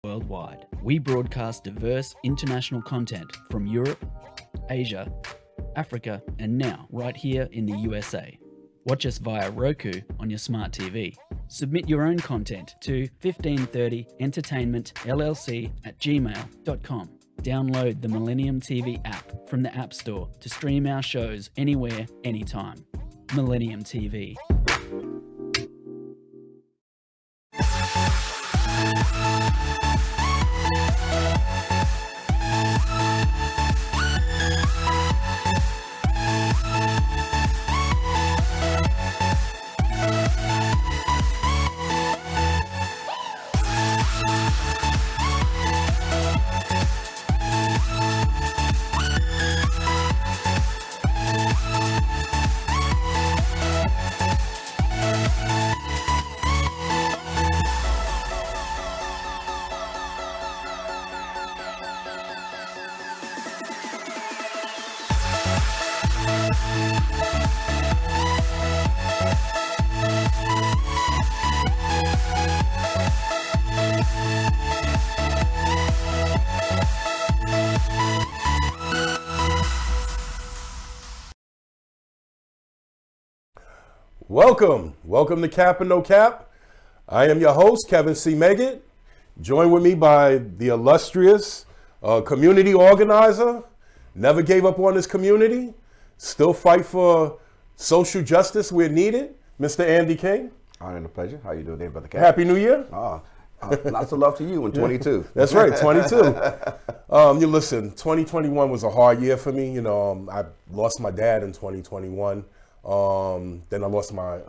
worldwide. We broadcast diverse international content from Europe, Asia, Africa, and now right here in the USA. Watch us via Roku on your smart TV. Submit your own content to 1530entertainmentllc@gmail.com. Download the Millennium TV app from the App Store to stream our shows anywhere, anytime. Millennium TV. Welcome to Cap and No Cap. I am your host, Kevin C. Meggett, joined with me by the illustrious community organizer, never gave up on his community, still fight for social justice where needed, Mr. Andy King. Honor and a pleasure. How you doing there, Brother Cap? Happy New Year. Lots of love to you in 22. That's right, 22. You listen, 2021 was a hard year for me. I lost my dad in 2021. Then I lost my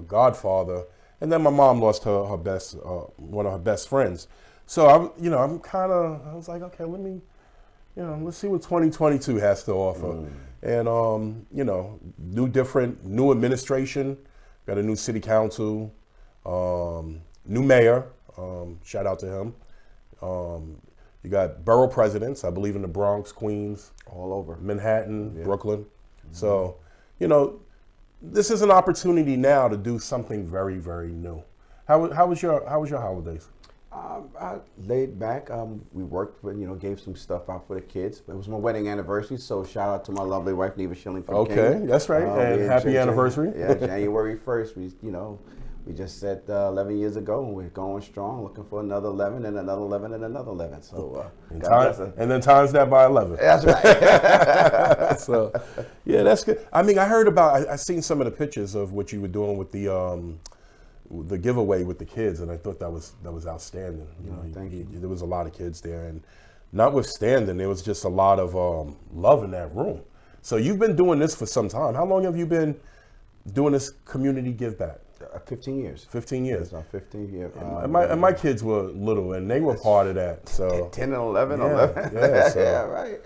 godfather, and then my mom lost her best one of her best friends. So I was like, okay, let's see what 2022 has to offer. And new administration, got a new city council, new mayor. Shout out to him. You got borough presidents, I believe, in the Bronx, Queens, all over Manhattan, Brooklyn. So, this is an opportunity now to do something very, very new. How was your holidays? I laid back. We worked, gave some stuff out for the kids. It was my wedding anniversary, so shout out to my lovely wife, Neva Shillingford. Okay, that's right, and happy anniversary. Yeah, January 1st. We just said 11 years ago, and we're going strong, looking for another 11 and another 11 and another 11. So, and then times that by 11. That's right. So, yeah, that's good. I mean, I seen some of the pictures of what you were doing with the giveaway with the kids, and I thought that was outstanding. Thank you. There was a lot of kids there, and notwithstanding, there was just a lot of love in that room. So you've been doing this for some time. How long have you been doing this community give back? 15 years. 15 years. 15 years. And my kids were little, and they were part of that. So 10 and 11. Yeah, so, yeah, right.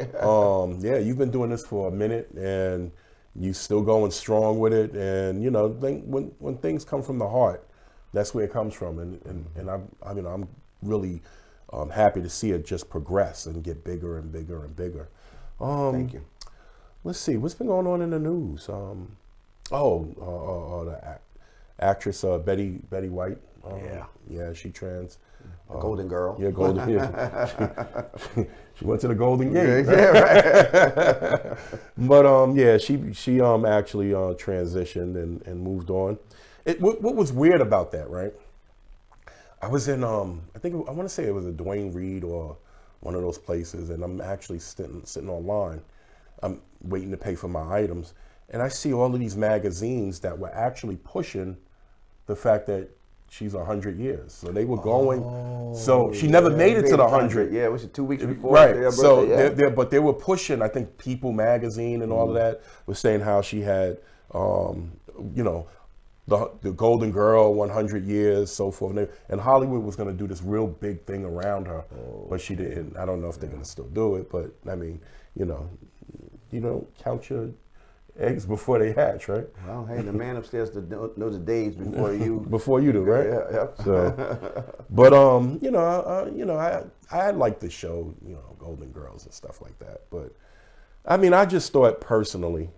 You've been doing this for a minute, and you still going strong with it. And when things come from the heart, that's where it comes from. And I'm really happy to see it just progress and get bigger and bigger and bigger. Thank you. Let's see what's been going on in the news. The actress Betty White. Yeah, she trans. Golden Girl. Yeah, Golden. Yeah. She went to the Golden Gate. Yeah, right. But she actually transitioned and moved on. What was weird about that, right? I was in I want to say it was a Dwayne Reed or one of those places, and I'm actually sitting online. I'm waiting to pay for my items, and I see all of these magazines that were actually pushing the fact that she's 100 years. So they were going. So she never made it to the 100. Yeah, it was 2 weeks before. Right. Birthday, so but they were pushing. I think People magazine and all of that was saying how she had, the Golden Girl, 100 years, so forth. And Hollywood was going to do this real big thing around her, but she didn't. I don't know if they're going to still do it, but I mean, count your eggs before they hatch, right? Well, hey, the man upstairs knows the days before you. Before you do, right? Yeah. So, but I liked the show, Golden Girls and stuff like that. But I mean, I just thought personally,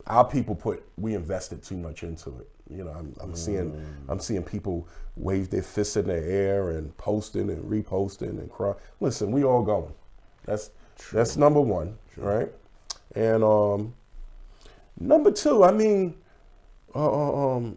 our people we invested too much into it. You know, I'm seeing people wave their fists in the air and posting and reposting and crying. Listen, we all going. That's number one, right? And number two, I mean, Marla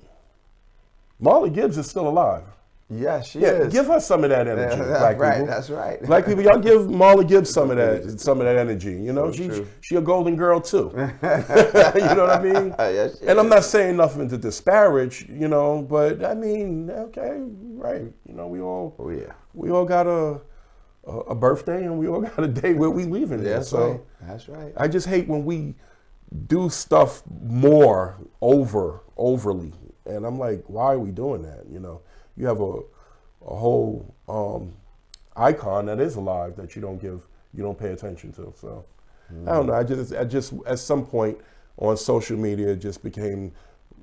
Gibbs is still alive. Yes, she is. Give her some of that energy, black right, people. that's right. Black people, y'all give Marla Gibbs some of that energy. You know, she a golden girl too. You know what I mean? Yes, and I'm not saying nothing to disparage, you know, but I mean, okay, right? You know, we all got a birthday and we all got a day where we leaving. That's so right. That's right. I just hate when we do stuff more overly, and I'm like, why are we doing that? You know. You have a whole icon that is alive that you don't pay attention to. So I don't know. I just at some point on social media it just became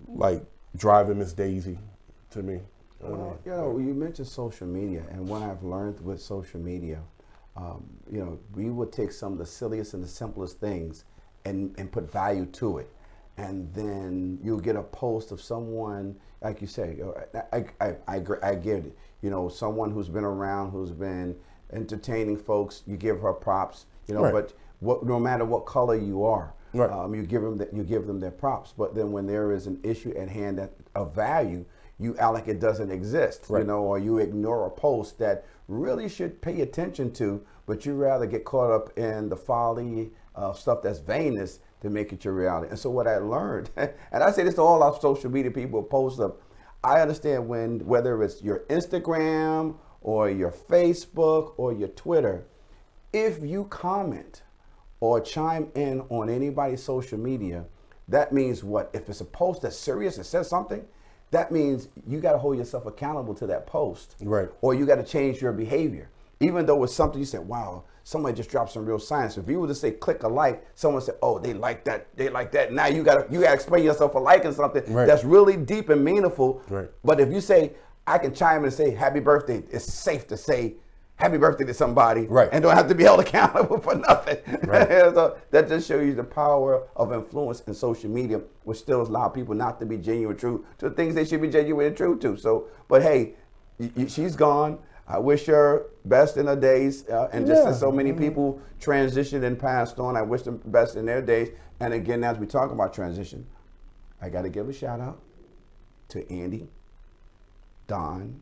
like driving Miss Daisy to me. Well, you know, you mentioned social media, and what I've learned with social media, you know, we would take some of the silliest and the simplest things and put value to it. And then you'll get a post of someone, like you say, I get it. You know, someone who's been around, who's been entertaining folks, you give her props, you know, right. but no matter what color you are, right. you give them their props. But then when there is an issue at hand that of value, you act like it doesn't exist, right. you know, or you ignore a post that really should pay attention to, but you rather get caught up in the folly of stuff that's vainest to make it your reality. And so what I learned, and I say this to all our social media people who post up, I understand whether it's your Instagram or your Facebook or your Twitter, if you comment or chime in on anybody's social media, that means what? If it's a post that's serious and says something, that means you got to hold yourself accountable to that post. Right. Or you got to change your behavior. Even though it's something you said, wow, somebody just dropped some real science. If you were to say click a like, someone said, oh, they like that. Now you gotta explain yourself for liking something right. that's really deep and meaningful. Right. But if you say, I can chime in and say happy birthday, it's safe to say happy birthday to somebody, right. and don't have to be held accountable for nothing. Right. So that just shows you the power of influence in social media, which still allows people not to be genuine true to things they should be genuine and true to. So, but hey, she's gone. I wish her best in her days, and just as so many people transitioned and passed on, I wish them best in their days. And again, as we talk about transition, I got to give a shout out to Andy, Don,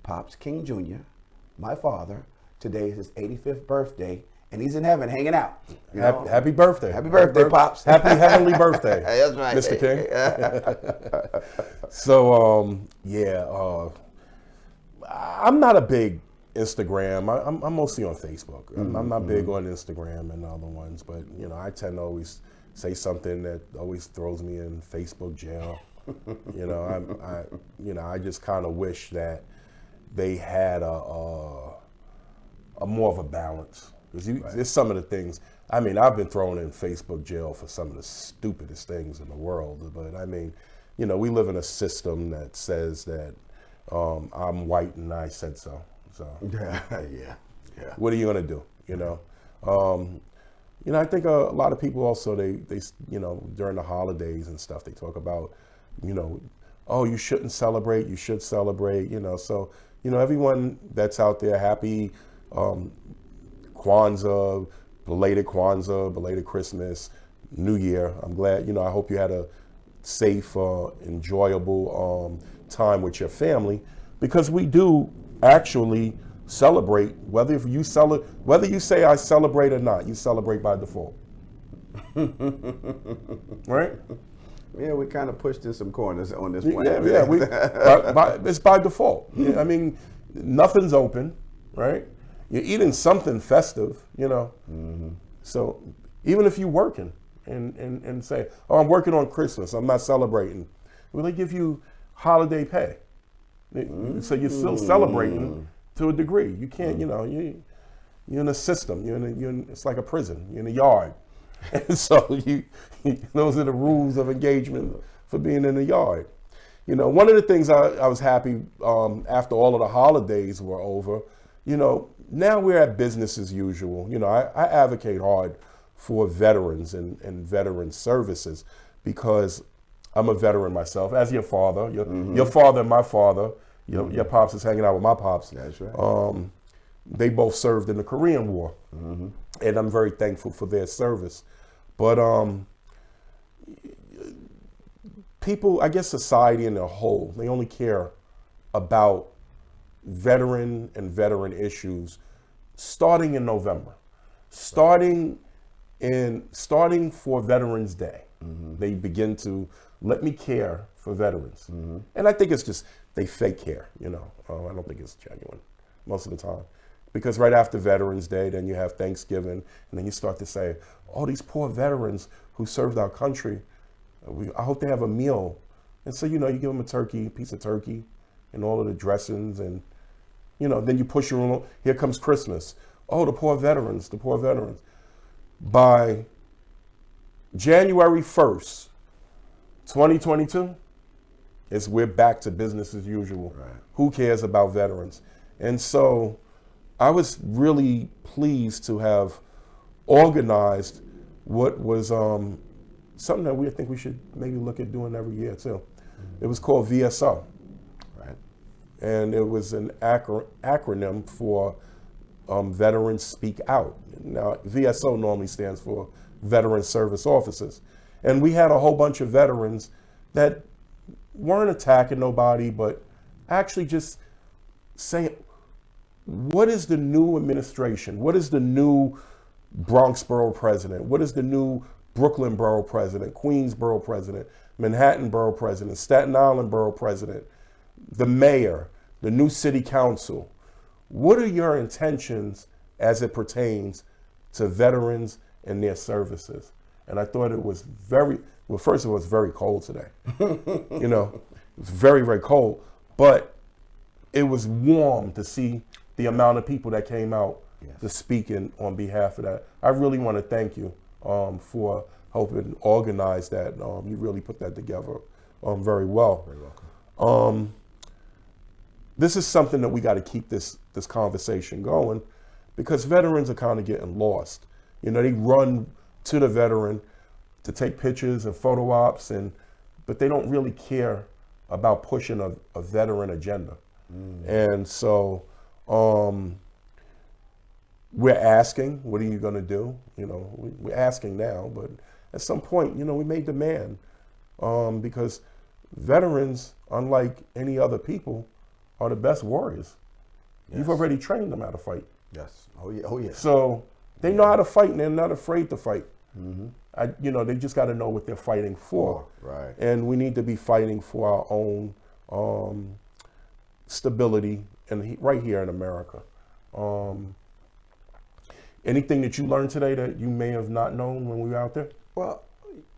Pops King Jr., my father. Today is his 85th birthday, and he's in heaven hanging out. Happy birthday. Happy birthday, Pops. Happy heavenly birthday. That's right. Mr. King. So, I'm not a big Instagram. I'm mostly on Facebook. I'm not big on Instagram and other ones, but you know, I tend to always say something that always throws me in Facebook jail. You know, I just kind of wish that they had a more of a balance. Because there's some of the things. I mean, I've been thrown in Facebook jail for some of the stupidest things in the world. But I mean, you know, we live in a system that says that I'm white and I said so. So yeah. What are you gonna do? You know, I think a lot of people also they you know, during the holidays and stuff, they talk about, you know, oh, you shouldn't celebrate, you should celebrate. You know, so you know, everyone that's out there, happy Kwanzaa, belated Christmas, New Year. I'm glad. You know, I hope you had a safe, enjoyable time with your family, because we do actually celebrate, whether you say I celebrate or not, you celebrate by default. Right? Yeah, we kind of pushed in some corners on this one. It's by default. Yeah, I mean, nothing's open, right? You're eating something festive, you know. Mm-hmm. So even if you're working and say, oh, I'm working on Christmas, I'm not celebrating, well, they give you holiday pay. So you're still celebrating to a degree. You can't, you know, you're in a system. It's like a prison. You're in a yard. And so those are the rules of engagement for being in the yard. You know, one of the things I was happy after all of the holidays were over, you know, now we're at business as usual. You know, I advocate hard for veterans and veteran services, because I'm a veteran myself, as your father, your father and my father, your pops is hanging out with my pops. That's right. They both served in the Korean War, and I'm very thankful for their service. But people, I guess society in a whole, they only care about veteran and veteran issues starting in November. Starting for Veterans Day, they begin to let me care for veterans. And I think it's just, they fake care, I don't think it's genuine most of the time. Because right after Veterans Day, then you have Thanksgiving, and then you start to say, oh, these poor veterans who served our country, I hope they have a meal. And so, you give them a piece of turkey, and all of the dressings, and, then you push your own, here comes Christmas. Oh, the poor veterans. By January 1st, 2022, we're back to business as usual. Right. Who cares about veterans? And so I was really pleased to have organized what was something that I think we should maybe look at doing every year too. It was called VSO. Right. And it was an acronym for Veterans Speak Out. Now, VSO normally stands for Veteran Service Officers. And we had a whole bunch of veterans that weren't attacking nobody, but actually just saying, what is the new administration? What is the new Bronx Borough President? What is the new Brooklyn Borough President, Queens Borough President, Manhattan Borough President, Staten Island Borough President, the mayor, the new city council? What are your intentions as it pertains to veterans and their services? And I thought it was first of all, it's very cold today. It was very, very cold, but it was warm to see the amount of people that came out to speak on behalf of that. I really want to thank you for helping organize that. You really put that together very well. Very welcome. This is something that we got to keep this conversation going, because veterans are kind of getting lost. They run to the veteran to take pictures and photo ops, but they don't really care about pushing a veteran agenda. And so we're asking, what are you going to do? We're asking now, but at some point, we may demand, because veterans, unlike any other people, are the best warriors. Yes. You've already trained them how to fight. Yes. Oh yeah. Oh yeah. So they know how to fight, and they're not afraid to fight. They just got to know what they're fighting for. Right. And we need to be fighting for our own stability, and right here in America. Anything that you learned today that you may have not known when we were out there? Well,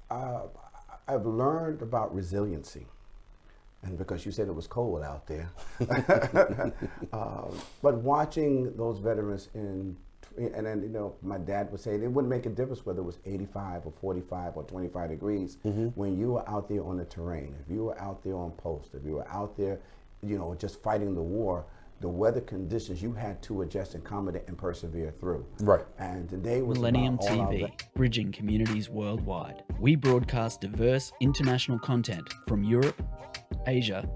I've learned about resiliency. And because you said it was cold out there. But watching those veterans and then, my dad would say it wouldn't make a difference whether it was 85 or 45 or 25 degrees when you were out there on the terrain, if you were out there on post, if you were out there, just fighting the war, the weather conditions you had to adjust and accommodate and persevere through. Right. And today was Millennium about all TV, bridging communities worldwide. We broadcast diverse international content from Europe, Asia,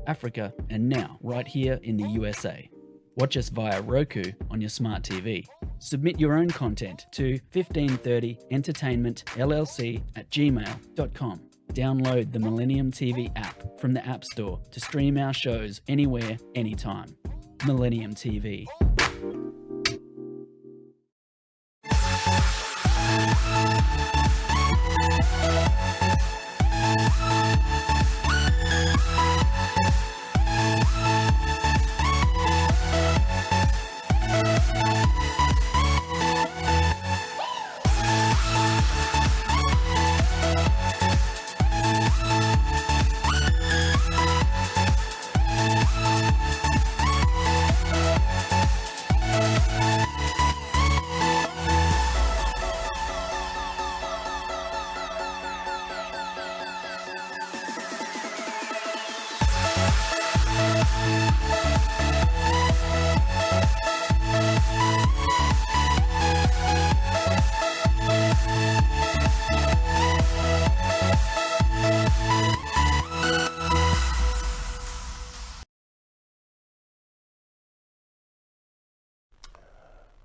Africa, and now right here in the USA. Watch us via Roku on your smart TV. Submit your own content to 1530entertainmentllc@gmail.com. Download the Millennium TV app from the App Store to stream our shows anywhere, anytime. Millennium TV.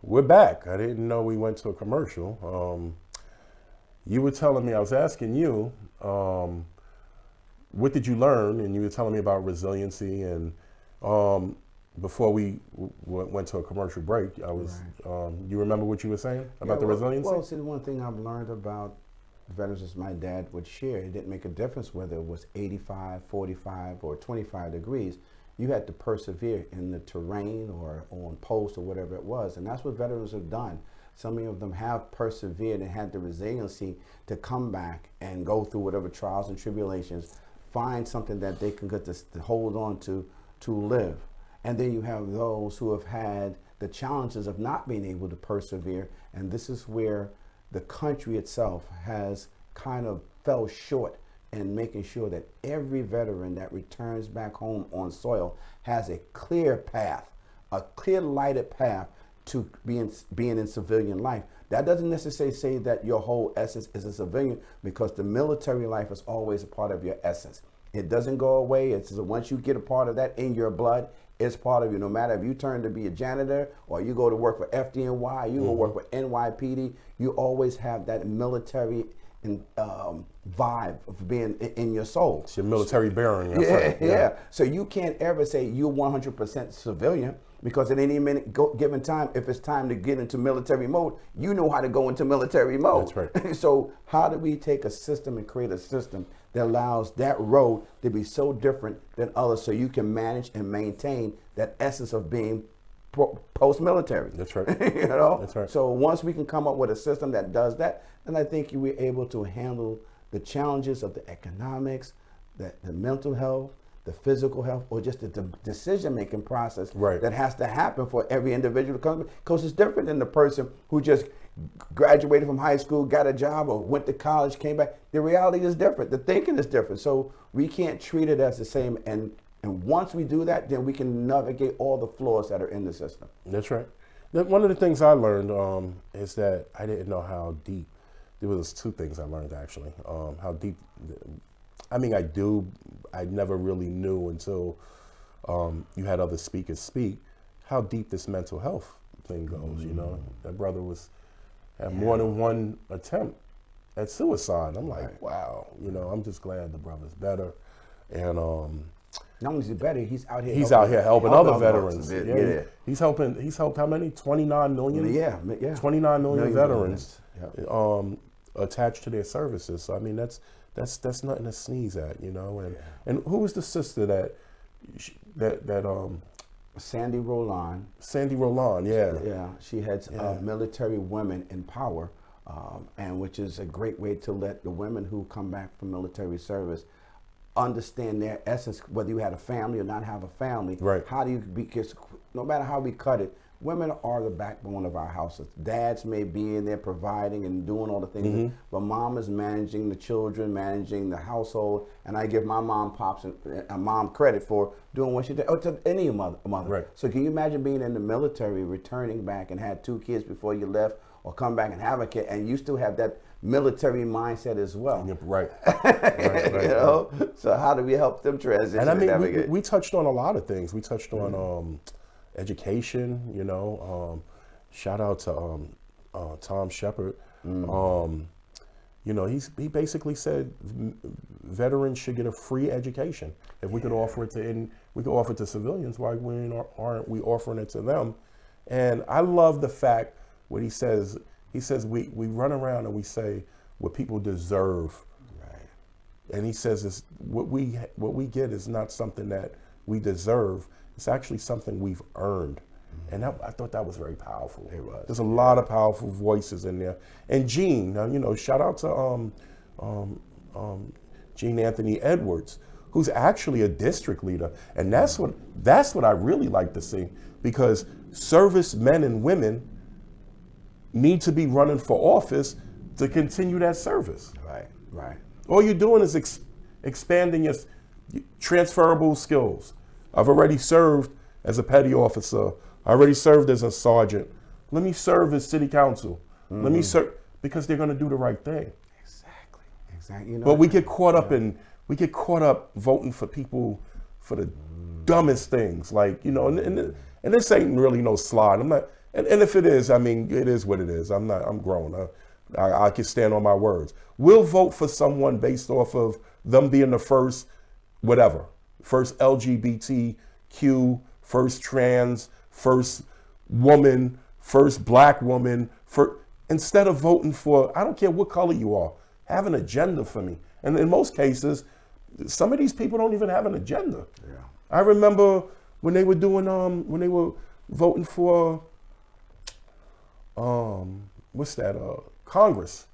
We're back. I didn't know we went to a commercial. You were telling me, I was asking you, what did you learn? And you were telling me about resiliency. And before we went to a commercial break, I was. You remember what you were saying about the resiliency? Well, see, one thing I've learned about veterans is my dad would share. It didn't make a difference whether it was 85, 45, or 25 degrees. You had to persevere in the terrain or on post or whatever it was. And that's what veterans have done. Some of them have persevered and had the resiliency to come back and go through whatever trials and tribulations, find something that they can get to hold on to live. And then you have those who have had the challenges of not being able to persevere. And this is where the country itself has kind of fell short in making sure that every veteran that returns back home on soil has a clear path, a clear lighted path to being in civilian life. That doesn't necessarily say that your whole essence is a civilian, because the military life is always a part of your essence. It doesn't go away. It's once you get a part of that in your blood, it's part of you. No matter if you turn to be a janitor or you go to work for FDNY, you go work for NYPD, you always have that military vibe of being in your soul. It's your military bearing. Yeah. So you can't ever say you're 100% civilian, because at any minute given time, if it's time to get into military mode, you know how to go into military mode. That's right. So how do we take a system and create a system that allows that road to be so different than others, so you can manage and maintain that essence of being post-military? That's right. You know? That's right. So once we can come up with a system that does that, then I think we're able to handle the challenges of the economics, the mental health, the physical health, or just the decision-making process that has to happen for every individual to come. Because it's different than the person who just graduated from high school, got a job, or went to college, came back. The reality is different. The thinking is different. So we can't treat it as the same. And once we do that, then we can navigate all the flaws that are in the system. That's right. One of the things I learned is that I didn't know how deep. There was two things I learned, actually. How deep. I mean, I never really knew until you had other speakers speak how deep this mental health thing goes. You know, that brother had more than one attempt at suicide. I'm like, wow. You know, I'm just glad the brother's better, and not only is he better, he's out here. He's out here helping other veterans. Yeah. He's helped how many? 29 million. Yeah. 29 million veterans. Yeah. Attached to their services. So I mean, that's nothing to sneeze at, you know. And who was the sister that Sandy Roland. Sandy Roland, yeah. Yeah, she heads Military Women in Power, and which is a great way to let the women who come back from military service understand their essence, whether you had a family or not have a family. Right. How do you, because no matter how we cut it, women are the backbone of our houses. Dads may be in there providing and doing all the things, but mom is managing the children, managing the household, and I give my mom mom credit for doing what she did, or to any mother. Right. So can you imagine being in the military, returning back and had 2 kids before you left, or come back and have a kid, and you still have that military mindset as well? Right. You know? So how do we help them transition? And I mean, we touched on a lot of things. We touched on education, you know. Shout out to Tom Shepard. You know, he basically said veterans should get a free education. If we could offer it to civilians, why aren't we offering it to them? And I love the fact what he says. He says we run around and we say what people deserve. Right. And he says what we get is not something that we deserve. It's actually something we've earned. And I thought that was very powerful. It was. There's a lot of powerful voices in there. And Gene, you know, shout out to Gene Anthony Edwards, who's actually a district leader. And that's what I really like to see, because service men and women need to be running for office to continue that service. Right. All you're doing is expanding your transferable skills. I've already served as a petty officer. I already served as a sergeant. Let me serve as city council. Let me serve, because they're going to do the right thing. Exactly. You know, but we get caught up voting for people for the dumbest things, like, you know. And this ain't really no slide. And if it is, I mean, it is what it is. I'm grown. I can stand on my words. We'll vote for someone based off of them being the first, whatever, first LGBTQ, first trans, first woman, first black woman, instead of voting for, I don't care what color you are, have an agenda for me. And in most cases, some of these people don't even have an agenda. Yeah. I remember when they were doing, when they were voting for, Congress,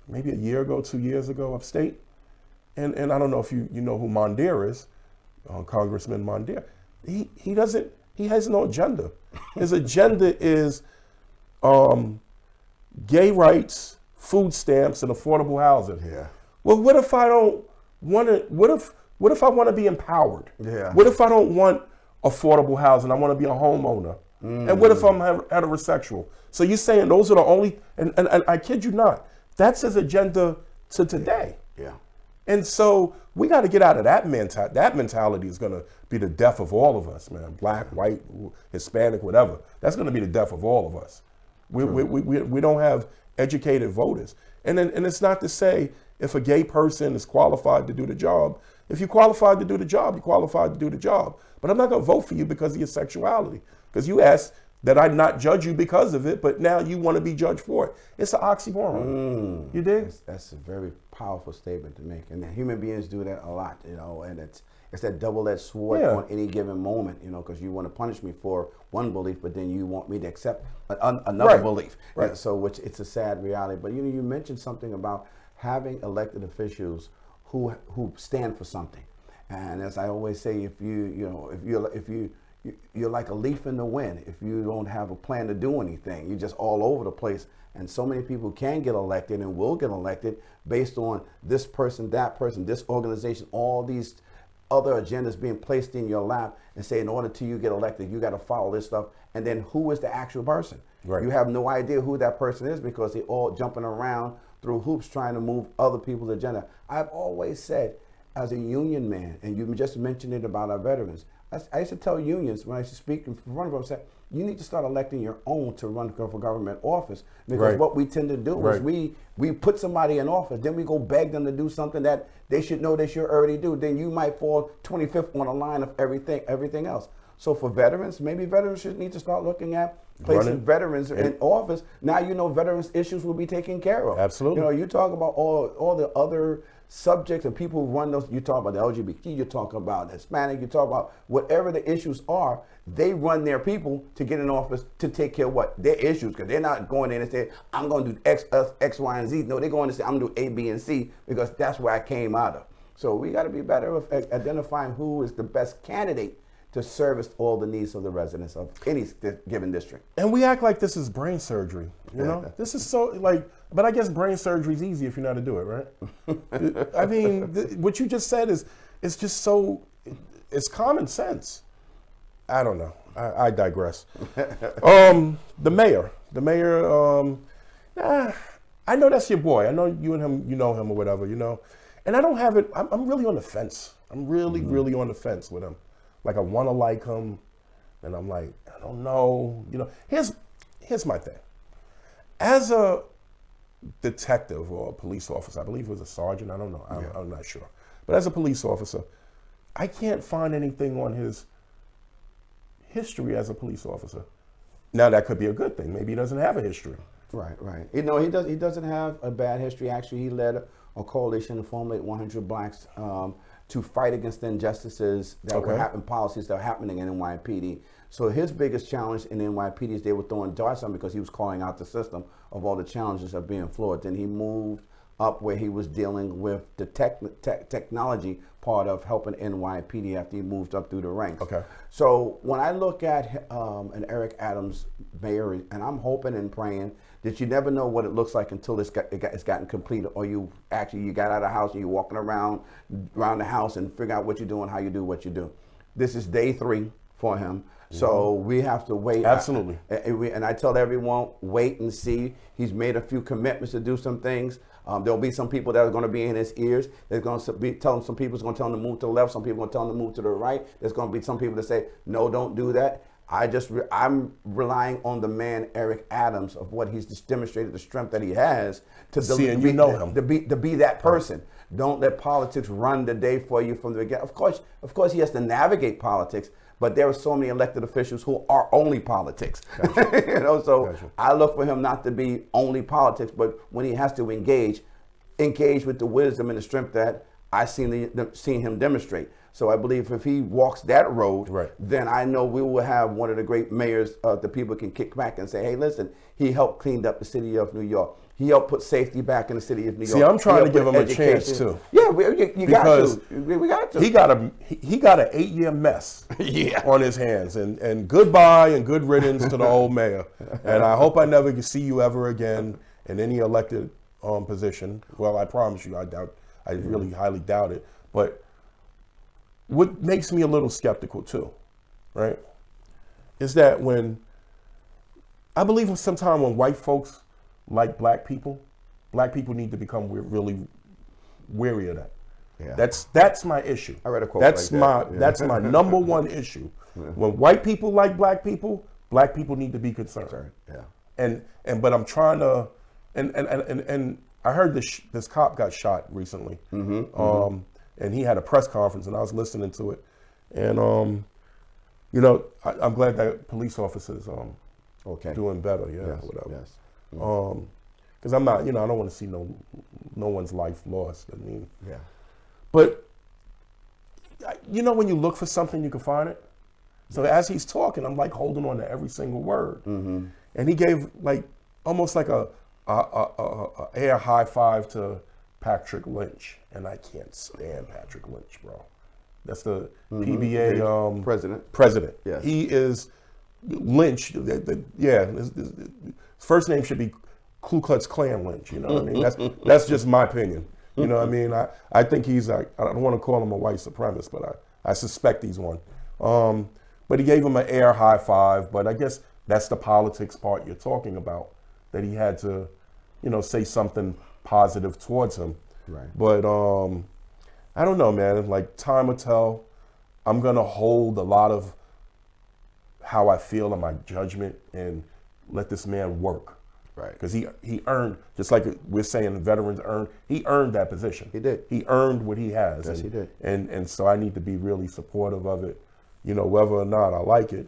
maybe a year ago, 2 years ago, upstate. And I don't know if you know who Mondier is, Congressman Mondier. He has no agenda. His agenda is gay rights, food stamps, and affordable housing. Yeah. Well, what if I don't want to, what if I want to be empowered? Yeah. What if I don't want affordable housing? I want to be a homeowner. And what if I'm heterosexual? So you're saying those are the only, and I kid you not, that's his agenda to today. Yeah. And so we got to get out of that mentality. That mentality is going to be the death of all of us, man. Black, white, Hispanic, whatever. That's going to be the death of all of us. We don't have educated voters. And it's not to say if a gay person is qualified to do the job. If you're qualified to do the job, you're qualified to do the job. But I'm not going to vote for you because of your sexuality. Because you asked that I not judge you because of it, but now you want to be judged for it. It's an oxymoron. You dig? That's a very powerful statement to make. And human beings do that a lot, you know, and it's that double-edged sword on any given moment, you know, because you want to punish me for one belief, but then you want me to accept another belief. Right. And so it's a sad reality. But, you know, you mentioned something about having elected officials who stand for something. And as I always say, if you're like a leaf in the wind. If you don't have a plan to do anything, you're just all over the place. And so many people can get elected and will get elected based on this person, that person, this organization, all these other agendas being placed in your lap and say, in order to you get elected, you got to follow this stuff. And then who is the actual person? Right. You have no idea who that person is because they're all jumping around through hoops trying to move other people's agenda. I've always said, as a union man, and you just mentioned it about our veterans, I used to tell unions when I used to speak in front of them, I said, you need to start electing your own to run for government office. Because what we tend to do is we put somebody in office, then we go beg them to do something that they should know they should already do. Then you might fall 25th on the line of everything else. So for veterans, maybe veterans should need to start looking at placing veterans in office. Now you know veterans issues will be taken care of. Absolutely. You know, you talk about all the other subjects and people who run those, you talk about the LGBT, you talk about Hispanic, you talk about whatever the issues are, they run their people to get in office to take care of what? Their issues, because they're not going in and say, I'm going to do X, Y, and Z. No, they're going to say, I'm going to do A, B, and C, because that's where I came out of. So we got to be better with identifying who is the best candidate to service all the needs of the residents of any given district. And we act like this is brain surgery, you know? This is so, like, but I guess brain surgery is easy if you know how to do it, right? I mean, what you just said it's just so, it's common sense. I don't know. I digress. The mayor, I know that's your boy. I know you and him, you know him or whatever, you know? And I don't have it, I'm really on the fence. I'm really on the fence with him. Like I want to like him, and I'm like, I don't know. You know, here's my thing. As a detective or a police officer, I believe it was a sergeant. I don't know. I'm not sure. But as a police officer, I can't find anything on his history as a police officer. Now that could be a good thing. Maybe he doesn't have a history. Right. You know, he doesn't have a bad history. Actually, he led a coalition to formulate 100 blacks to fight against the injustices that were happening, policies that were happening in NYPD. So his biggest challenge in NYPD is they were throwing darts on him because he was calling out the system of all the challenges of being flawed. Then he moved up where he was dealing with the technology part of helping NYPD after he moved up through the ranks. Okay. So when I look at an Eric Adams mayor, and I'm hoping and praying that you never know what it looks like until it's gotten completed, or you got out of the house and you're walking around the house and figure out what you're doing, how you do what you do. This is day 3 for him. So we have to wait. Absolutely. And I tell everyone, wait and see. He's made a few commitments to do some things. There'll be some people that are going to be in his ears. There's going to be some people's going to tell him to move to the left. Some people are going to tell him to move to the right. There's going to be some people that say, no, don't do that. I'm relying on the man Eric Adams of what he's just demonstrated, the strength that he has to and you know him. to be that person. Don't let politics run the day for you from the beginning. Of course, he has to navigate politics, but there are so many elected officials who are only politics. Gotcha. You know, so Gotcha. I look for him not to be only politics, but when he has to engage with the wisdom and the strength that I seen him demonstrate. So I believe if he walks that road, Right. then I know we will have one of the great mayors the people can kick back and say, hey, listen, he helped clean up the city of New York. He helped put safety back in the city of New York. See, I'm trying to He give helped him a put chance education. too. Yeah, you got Because to. We got to. He got an 8-year mess Yeah. on his hands, and goodbye and good riddance to the old mayor. And I hope I never see you ever again in any elected position. Well, I promise you, I really highly doubt it. But what makes me a little skeptical too, right, is that when I believe sometimes when white folks like black people need to become really wary of that. Yeah. That's my issue. I read a quote That's like my that. Yeah. that's my number one issue. When white people like black people need to be concerned. Yeah. But I'm trying to and I heard this cop got shot recently. And he had a press conference and I was listening to it. And you know, I'm glad that police officers doing better, Yes. whatever. Yes. Because I'm not, I don't want to see no one's life lost. I mean, Yeah. but when you look for something, you can find it. So as he's talking, I'm like holding on to every single word. And he gave like almost like a air high five to Patrick Lynch, and I can't stand Patrick Lynch, bro. That's the PBA president. Yes. He is Lynch. His first name should be Ku Klux Klan Lynch. You know what I mean? That's just my opinion. You know what I mean? I think he's I don't want to call him a white supremacist, but I suspect he's one. But he gave him an air high five. But I guess that's the politics part you're talking about, that he had to, say something positive towards him. Right. But I don't know, man. Like, time will tell. I'm gonna hold a lot of how I feel in my judgment and let this man work. Right. Because he earned, just like we're saying veterans earned, he earned that position. He did. He earned what he has. Yes, he did. And so I need to be really supportive of it. Whether or not I like it,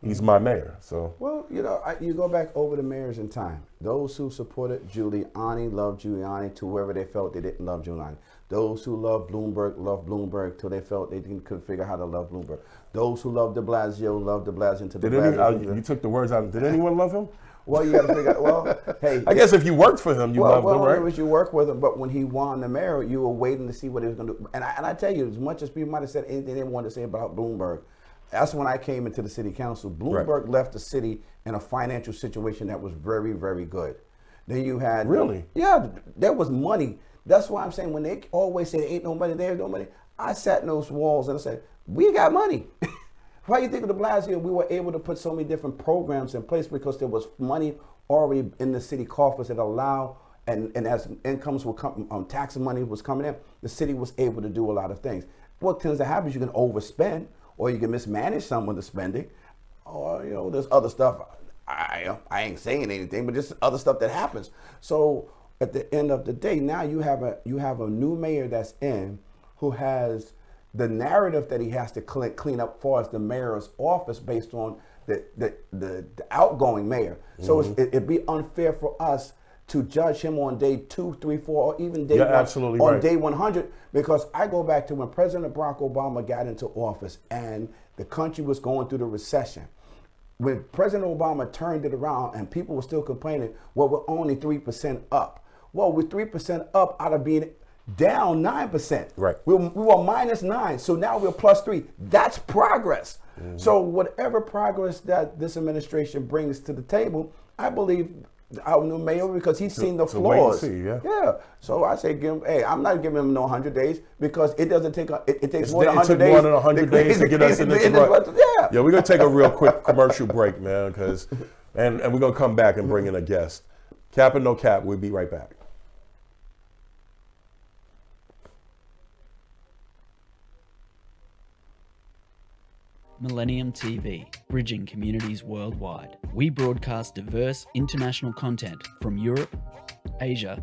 he's my mayor. So. Well, you go back over the mayors in time. Those who supported Giuliani loved Giuliani to wherever they felt they didn't love Giuliani. Those who loved Bloomberg till they felt they couldn't figure out how to love Bloomberg. Those who loved de Blasio loved de Blasio until de Blasio. You took the words out. Did anyone love him? Well, you got to figure out, well, hey. I guess if you worked for him, you loved him, right? It was you work with him, but when he won the mayor, you were waiting to see what he was going to do. And I tell you, as much as people might have said anything they wanted to say about Bloomberg, that's when I came into the city council. Bloomberg left the city in a financial situation that was very, very good. Then you had... Really? Yeah, there was money. That's why I'm saying when they always say there ain't no money, there's no money, I sat in those walls and I said, we got money. Why you think of de Blasio? We were able to put so many different programs in place because there was money already in the city coffers that allow, and as incomes were tax money was coming in, the city was able to do a lot of things. What tends to happen is you can overspend, or you can mismanage some of the spending, or there's other stuff. I ain't saying anything, but just other stuff that happens. So at the end of the day, now you have a new mayor that's in who has the narrative that he has to clean up for as the mayor's office based on the outgoing mayor. So it'd be unfair for us to judge him on day 2, 3, 4, or even day day 100, because I go back to when President Barack Obama got into office and the country was going through the recession. When President Obama turned it around and people were still complaining, well, we're only 3% up. Well, we're 3% up out of being down 9%. Right. We were -9, so now we're +3. That's progress. So whatever progress that this administration brings to the table, I believe our new mayor, because he's seen the flaws. Wait and see, yeah. So I say, I'm not giving him no 100 days because it doesn't take. It takes more than It 100 took days. more than 100 days to get us in this rut. Yeah. We're gonna take a real quick commercial break, man, and we're gonna come back and bring in a guest. Cap and no cap. We'll be right back. Millennium TV, bridging communities worldwide. We broadcast diverse international content from Europe, Asia,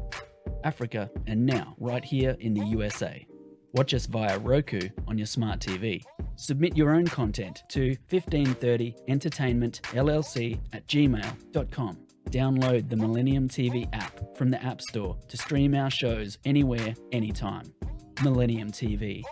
Africa, and now right here in the USA. Watch us via Roku on your smart TV. Submit your own content to 1530entertainmentllc@gmail.com. Download the Millennium TV app from the App Store to stream our shows anywhere, anytime. Millennium TV.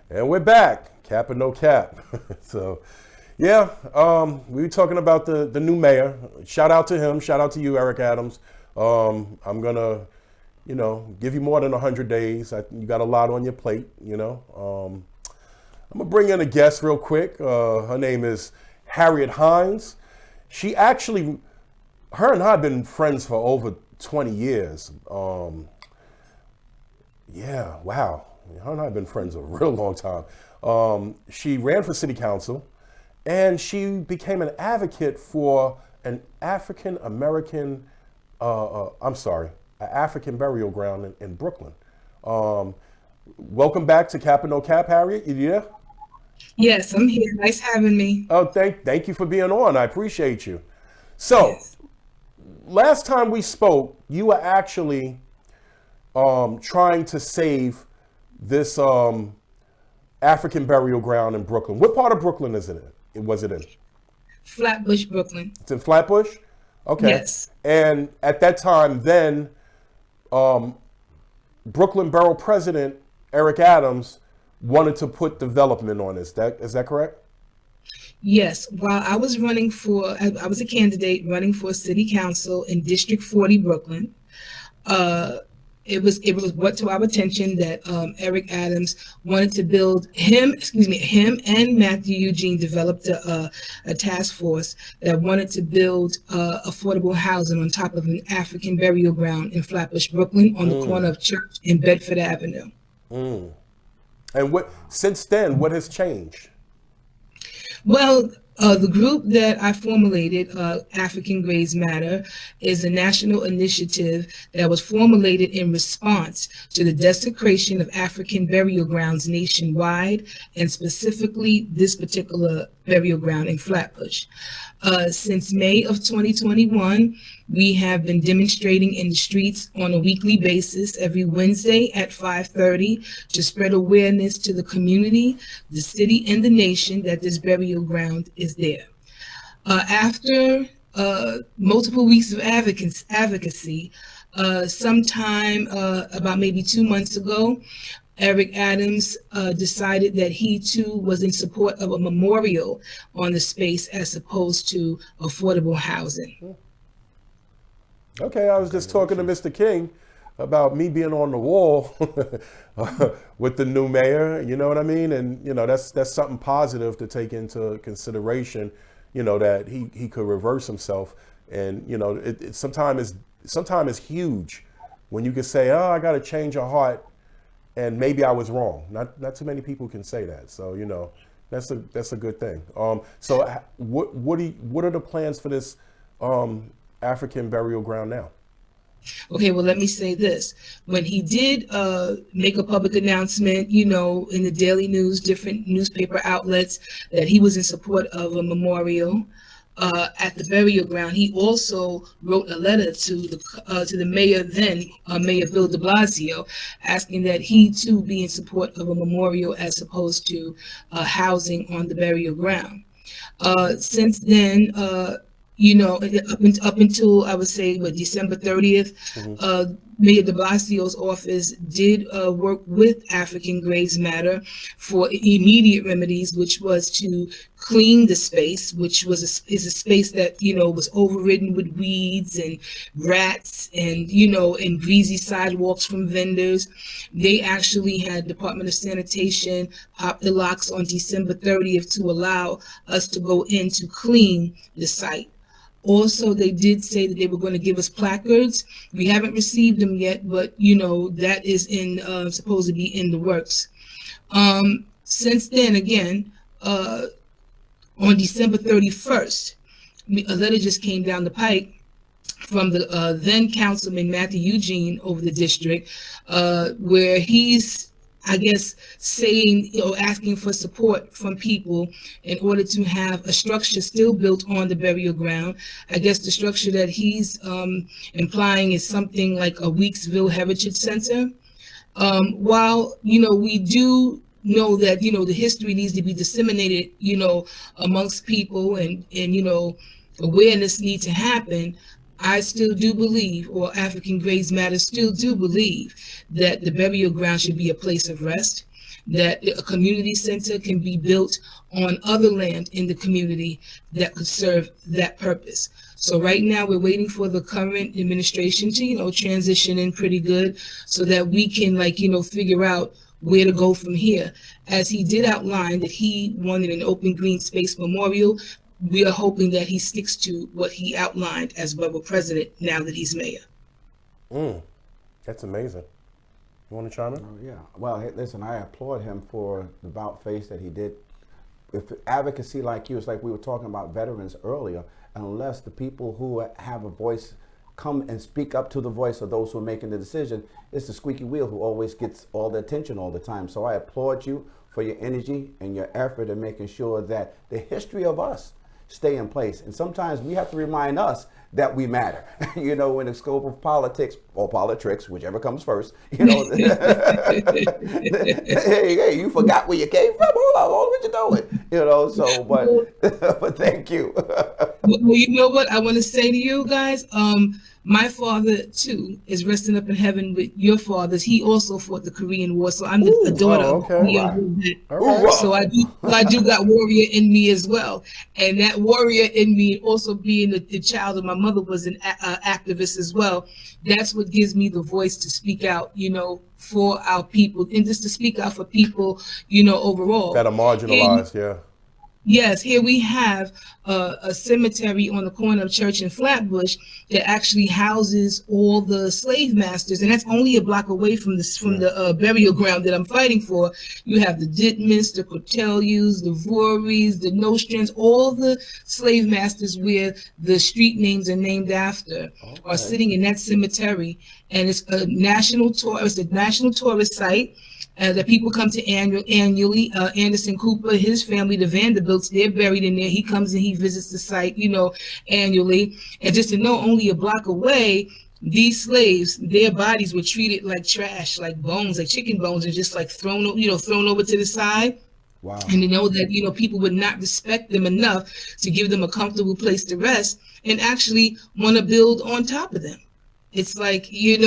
And we're back, cap or no cap. So, yeah, we were talking about the new mayor. Shout out to him. Shout out to you, Eric Adams. I'm gonna, give you more than 100 days. You got a lot on your plate. I'm gonna bring in a guest real quick. Her name is Harriet Hines. She actually, her and I have been friends for over 20 years. Yeah, wow. Her and I have been friends a real long time. She ran for city council, and she became an advocate for an African American, African burial ground in Brooklyn. Welcome back to Cap and No Cap, Harriet. You there? Yes, I'm here. Nice having me. Oh, thank you for being on. I appreciate you. So, Yes. last time we spoke, you were actually trying to save this African burial ground in Brooklyn. What part of Brooklyn is it in? Was it in? Flatbush, Brooklyn. It's in Flatbush? Okay. Yes. And at that time, then, Brooklyn Borough President Eric Adams wanted to put development on this. Is that correct? Yes. While I was I was a candidate running for city council in District 40, Brooklyn. It was brought to our attention that Eric Adams wanted to build him and Matthew Eugene developed a task force that wanted to build affordable housing on top of an African burial ground in Flatbush, Brooklyn, on the corner of Church and Bedford Avenue. And since then, what has changed? Well, the group that I formulated, African Graves Matter, is a national initiative that was formulated in response to the desecration of African burial grounds nationwide, and specifically this particular burial ground in Flatbush. Since May of 2021, we have been demonstrating in the streets on a weekly basis every Wednesday at 5:30 to spread awareness to the community, the city, and the nation that this burial ground is there. After multiple weeks of advocacy, sometime about maybe 2 months ago, Eric Adams decided that he too was in support of a memorial on the space as opposed to affordable housing. Okay, I was just talking to Mr. King about me being on the wall with the new mayor, you know what I mean? And, that's something positive to take into consideration, that he could reverse himself. And, it sometimes it's huge when you can say, oh, I got to change your heart. And maybe I was wrong. Not too many people can say that. So, that's a good thing. So what are the plans for this African burial ground now? Okay, well, let me say this. When he did make a public announcement, in the Daily News, different newspaper outlets, that he was in support of a memorial at the burial ground, he also wrote a letter to the mayor then, Mayor Bill de Blasio, asking that he too be in support of a memorial as opposed to housing on the burial ground. Since then, up until I would say December 30th, Mayor de Blasio's office did work with African Graves Matter for immediate remedies, which was to clean the space, which is a space that was overridden with weeds and rats and and greasy sidewalks from vendors. They actually had Department of Sanitation pop the locks on December 30th to allow us to go in to clean the site. Also, they did say that they were going to give us placards. We haven't received them yet, but that is supposed to be in the works. Since then, again, on December 31st, a letter just came down the pike from the then Councilman Matthew Eugene over the district, where he's, I guess, saying, asking for support from people in order to have a structure still built on the burial ground. I guess the structure that he's implying is something like a Weeksville Heritage Center. While, we do know that, the history needs to be disseminated, amongst people and awareness needs to happen, I still do believe, or African Graves Matter still do believe, that the burial ground should be a place of rest, that a community center can be built on other land in the community that could serve that purpose. So right now we're waiting for the current administration to, transition in pretty good so that we can figure out where to go from here. As he did outline that he wanted an open green space memorial, we are hoping that he sticks to what he outlined as borough president now that he's mayor. That's amazing. You want to chime in? Oh, yeah. Well, hey, listen, I applaud him for the about face that he did. If advocacy like you, it's like we were talking about veterans earlier, unless the people who have a voice come and speak up to the voice of those who are making the decision, it's the squeaky wheel who always gets all the attention all the time. So I applaud you for your energy and your effort in making sure that the history of us stay in place. And sometimes we have to remind us that we matter, in the scope of politics or politics, whichever comes first, hey, you forgot where you came from. Hold on, what you doing? So, but thank you. Well, you know what I want to say to you guys? My father, too, is resting up in heaven with your fathers. He also fought the Korean War, so I'm a daughter of Korean War. So I do got warrior in me as well. And that warrior in me, also being the child of my mother, was an activist as well. That's what gives me the voice to speak out, for our people, and just to speak out for people, overall. That are marginalized, yeah. Yes, here we have a cemetery on the corner of Church and Flatbush that actually houses all the slave masters, and that's only a block away from the burial ground that I'm fighting for. You have the Dittmans, the Cortelyus, the Voorhees, the Nostrans, all the slave masters where the street names are named after are sitting in that cemetery, and it's a national tourist site. That people come to annually. Anderson Cooper, his family, the Vanderbilts, they're buried in there. He comes and he visits the site, annually. And just to know, only a block away, these slaves, their bodies were treated like trash, like bones, like chicken bones, and just like thrown over to the side. Wow. And to know that, people would not respect them enough to give them a comfortable place to rest and actually want to build on top of them. It's like, it's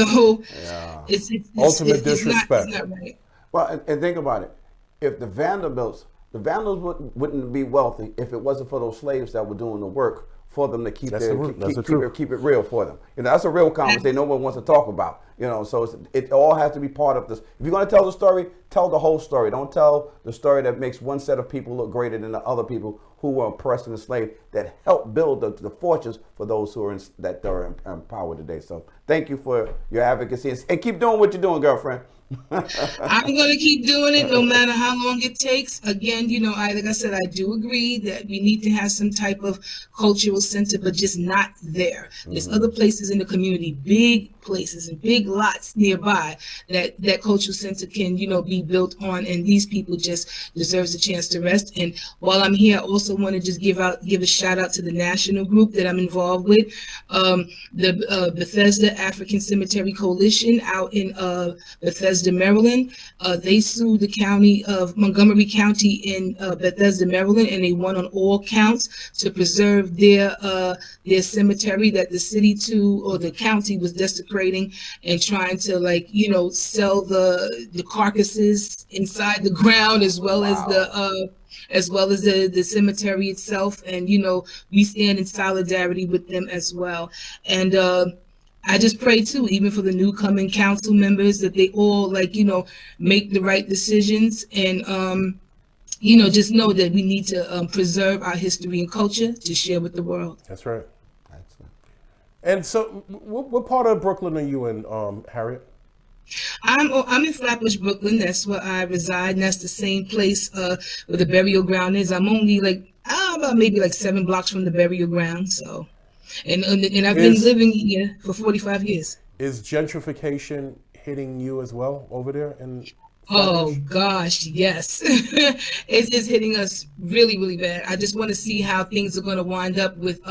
ultimate disrespect. It's not right. Well, and think about it. If the Vanderbilts wouldn't be wealthy if it wasn't for those slaves that were doing the work for them to keep it real for them. That's a real conversation no one wants to talk about. So it all has to be part of this. If you're going to tell the story, tell the whole story. Don't tell the story that makes one set of people look greater than the other people who were oppressed and enslaved that helped build the fortunes for those who are that are in power today. So thank you for your advocacy and keep doing what you're doing, girlfriend. I'm going to keep doing it no matter how long it takes. Again, like I said, I do agree that we need to have some type of cultural center, but just not there. There's other places in the community, big places and big lots nearby that cultural center can, be built on, and these people just deserves a chance to rest. And while I'm here, I also want to just give a shout out to the national group that I'm involved with, the Bethesda African Cemetery Coalition out in Bethesda, Bethesda, Maryland. They sued the county of Montgomery County in Bethesda, Maryland, and they won on all counts to preserve their cemetery that the city or the county was desecrating and trying to sell the carcasses inside the ground as well as the cemetery itself. And we stand in solidarity with them as well. And I just pray too, even for the new coming council members, that they all make the right decisions and just know that we need to preserve our history and culture to share with the world. That's right. Excellent. And so, what part of Brooklyn are you in, Harriet? I'm in Flatbush, Brooklyn. That's where I reside, and that's the same place where the burial ground is. I'm only about maybe 7 blocks from the burial ground. So, and I've been living here for 45 years. Is gentrification hitting you as well over there in Oh gosh, yes. It's hitting us really, really bad. I just want to see how things are going to wind up with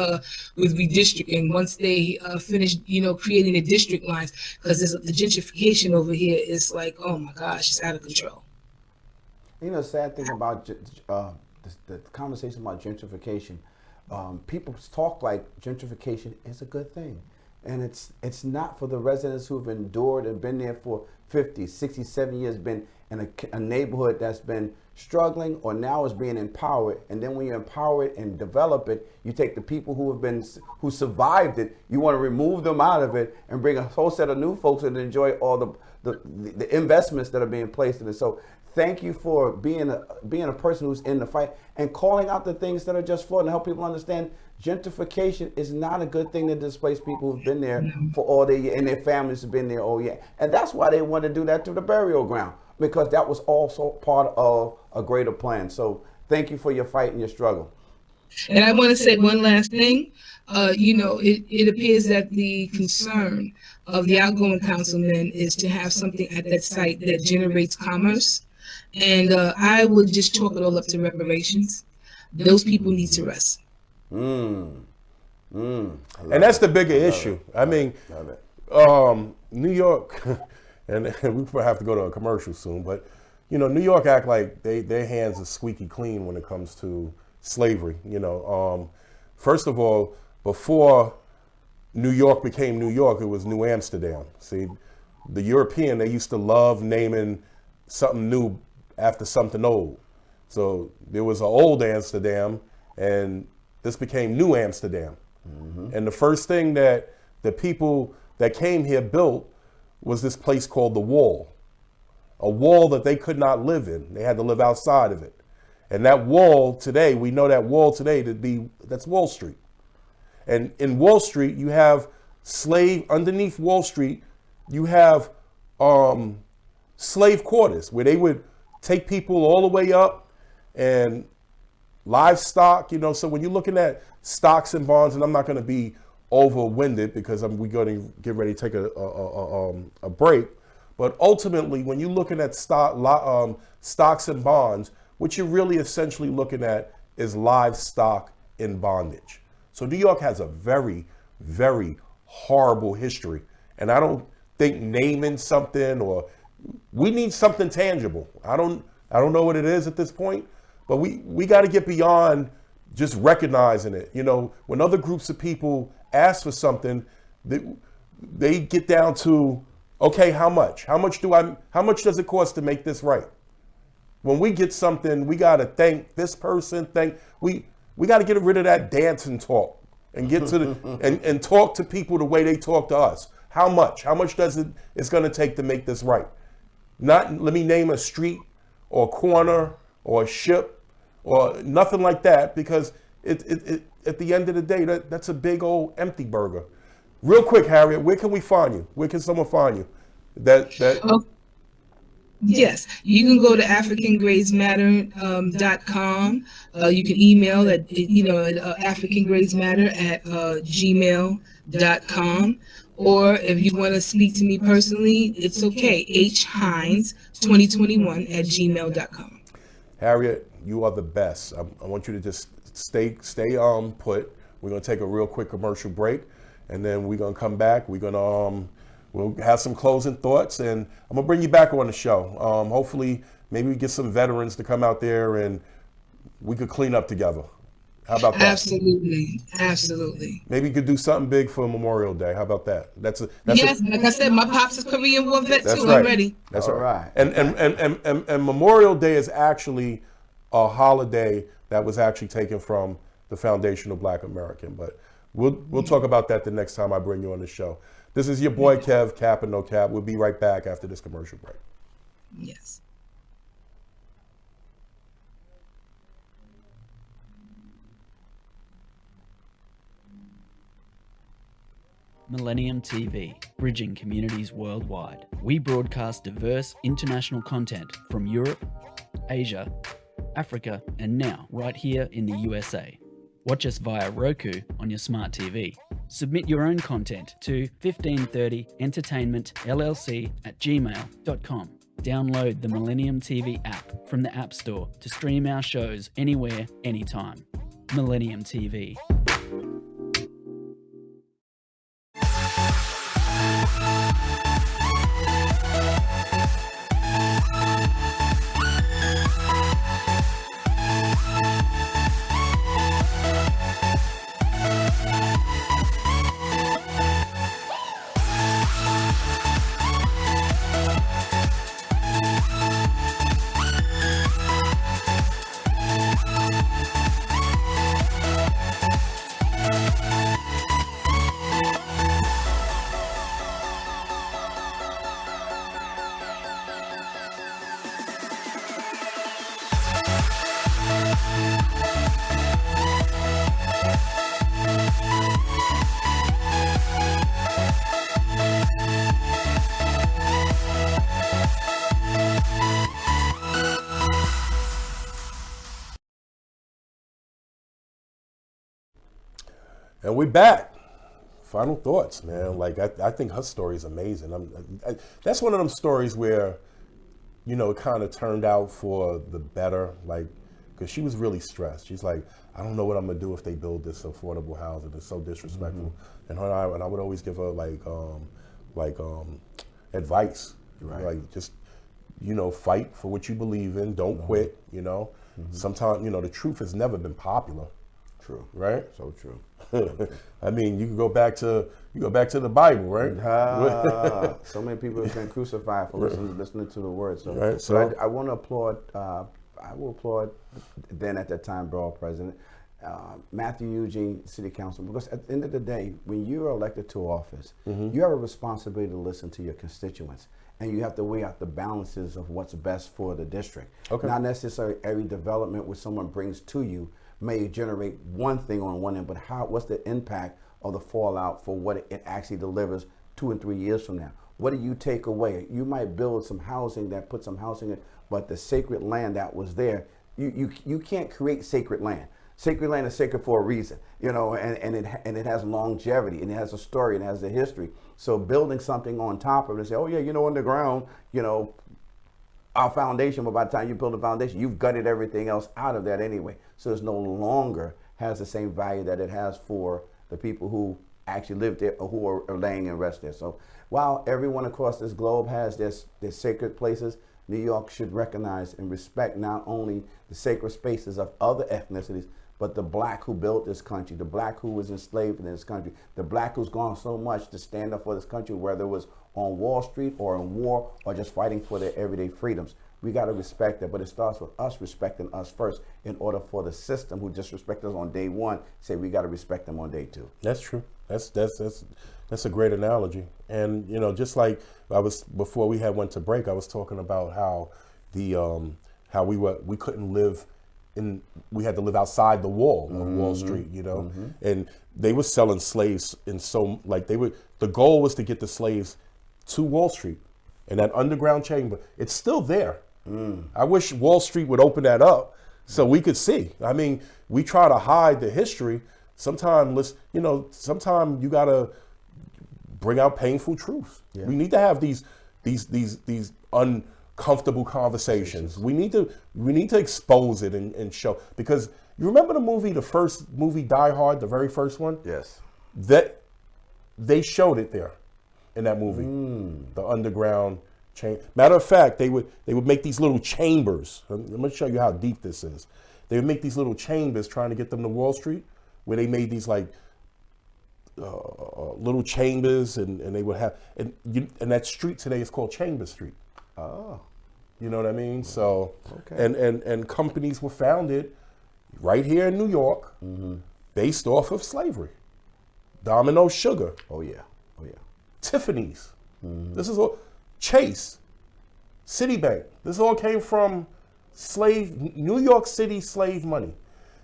redistricting once they finish, creating the district lines, because the gentrification over here is oh my gosh, it's out of control. The sad thing about the conversation about gentrification, people talk like gentrification is a good thing. And it's not for the residents who've endured and been there for 50, 60, 70 years, been in a neighborhood that's been struggling or now is being empowered. And then when you empower it and develop it, you take the people who survived it, you want to remove them out of it and bring a whole set of new folks and enjoy all the investments that are being placed in it. So thank you for being a person who's in the fight and calling out the things that are just flawed and help people understand gentrification is not a good thing to displace people who've been there for all their years and their families have been there all year. And that's why they want to do that to the burial ground, because that was also part of a greater plan. So thank you for your fight and your struggle. And I want to say one last thing. It appears that the concern of the outgoing councilman is to have something at that site that generates commerce. And I would just chalk it all up to reparations. Those people need to rest. And that's the bigger issue. I mean, New York, and we probably have to go to a commercial soon, but New York act like their hands are squeaky clean when it comes to slavery. First of all, before New York became New York, it was New Amsterdam. See, the European, they used to love naming something new after something old. So there was an old Amsterdam, and this became New Amsterdam. Mm-hmm. And the first thing that the people that came here built was this place called the Wall. A wall that they could not live in. They had to live outside of it. And that wall today, we know that wall today that's Wall Street. And in Wall Street, you have underneath Wall Street, you have slave quarters where they would take people all the way up and livestock, so when you're looking at stocks and bonds, and I'm not going to be over-winded because we're going to get ready to take a break, but ultimately, when you're looking at stocks and bonds, what you're really essentially looking at is livestock in bondage. So New York has a very, very horrible history, and I don't think naming something we need something tangible. I don't know what it is at this point. But we got to get beyond just recognizing it. When other groups of people ask for something, they get down to, okay, how much? How much does it cost to make this right? When we get something, we got to thank this person. We got to get rid of that dance and talk and get to and talk to people the way they talk to us. How much? How much it's going to take to make this right? Not let me name a street or a corner or a ship or nothing like that, because it at the end of the day, that's a big old empty burger. Real quick, Harriet, where can we find you? Where can someone find you? Yes, you can go to AfricanGradesMatter.com. You can email at AfricanGradesMatter@gmail.com. Or if you want to speak to me personally, it's okay. hhines2021@gmail.com. Harriet, you are the best. I want you to just stay put. We're gonna take a real quick commercial break, and then we're gonna come back. We're gonna we'll have some closing thoughts, and I'm gonna bring you back on the show. Hopefully, maybe we get some veterans to come out there and we could clean up together. How about that? Absolutely. Maybe you could do something big for Memorial Day. How about that? Yes, like I said, my pops is Korean War vet too. Right. I'm ready. That's All right. right. And Memorial Day is actually a holiday that was actually taken from the foundation of Black American. But we'll talk about that the next time I bring you on the show. This is your boy Kev, Cap and No Cap. We'll be right back after this commercial break. Yes. Millennium TV, bridging communities worldwide. We broadcast diverse international content from Europe, Asia, Africa, and now right here in the USA. Watch us via Roku on your smart TV. Submit your own content to 1530entertainmentllc@gmail.com. Download the Millennium TV app from the App Store to stream our shows anywhere, anytime. Millennium TV. And we're back. Final thoughts, man. Like I think her story is amazing. That's one of them stories where, it kind of turned out for the better. Like, because she was really stressed. She's like, I don't know what I'm gonna do if they build this affordable housing. It's so disrespectful. And I would always give her advice. Right. Like just, fight for what you believe in. Don't quit. Sometimes the truth has never been popular. True. Right. So true. I mean, you go back to the Bible, right? So many people have been crucified for listening to the word. So, right, so I want to applaud. I will applaud then at that time, borough president Matthew Eugene, city councilman, because at the end of the day, when you are elected to office, you have a responsibility to listen to your constituents. And you have to weigh out the balances of what's best for the district. Okay. Not necessarily every development which someone brings to you may generate one thing on one end, but what's the impact of the fallout for what it actually delivers 2 and 3 years from now? What do you take away? You might build some housing that put some housing in, but the sacred land that was there, you can't create sacred land. Sacred land is sacred for a reason, and it has longevity, and it has a story, and it has a history. So building something on top of it and say, oh yeah, underground, our foundation, but by the time you build a foundation, you've gutted everything else out of that anyway. So it's no longer has the same value that it has for the people who actually live there or who are laying in rest there. So while everyone across this globe has their sacred places, New York should recognize and respect not only the sacred spaces of other ethnicities, but the black who built this country, the black who was enslaved in this country, the black who's gone so much to stand up for this country, whether it was on Wall Street or in war or just fighting for their everyday freedoms. We got to respect that, but it starts with us respecting us first in order for the system who just respect us on day one, say we got to respect them on day two. That's true. That's a great analogy. And, just like before we went to break, I was talking about how how we couldn't live we had to live outside the wall of Wall Street, and they were selling slaves the goal was to get the slaves to Wall Street and that underground chamber. It's still there. I wish Wall Street would open that up so we could see. I mean, we try to hide the history. Sometimes sometimes you gotta bring out painful truths. Yeah. We need to have these uncomfortable conversations. We need to expose it and show, because you remember the first movie Die Hard, the very first one? Yes. That they showed it there. in that movie. The underground chain. Matter of fact, they would make these little chambers. I'm going to show you how deep this is. They would make these little chambers trying to get them to Wall Street, where they made these like little chambers, and they would have, and that street today is called Chamber Street. Oh. You know what I mean? So, Okay. and companies were founded right here in New York, based off of slavery. Domino Sugar, Oh yeah. Oh yeah. Tiffany's. This is all Chase, Citibank. This all came from New York City slave money.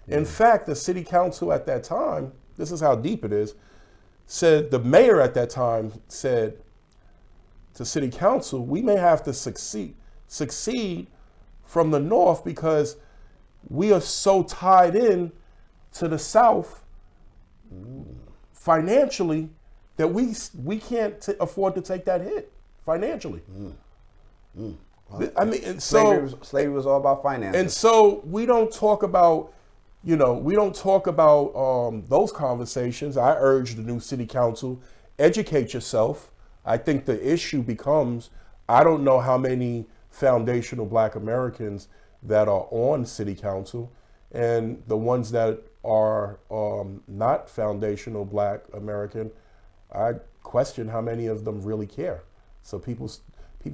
In fact, the city council at that time, this is how deep it is, said the mayor at that time said to city council, we may have to succeed from the north because we are so tied in to the south financially that we can't afford to take that hit financially. I mean, and so slavery was all about finances. and so we don't talk about, those conversations. I urge the new city council, educate yourself. I think the issue becomes, I don't know how many foundational Black Americans that are on city council, and the ones that are not foundational Black American, I question how many of them really care. So people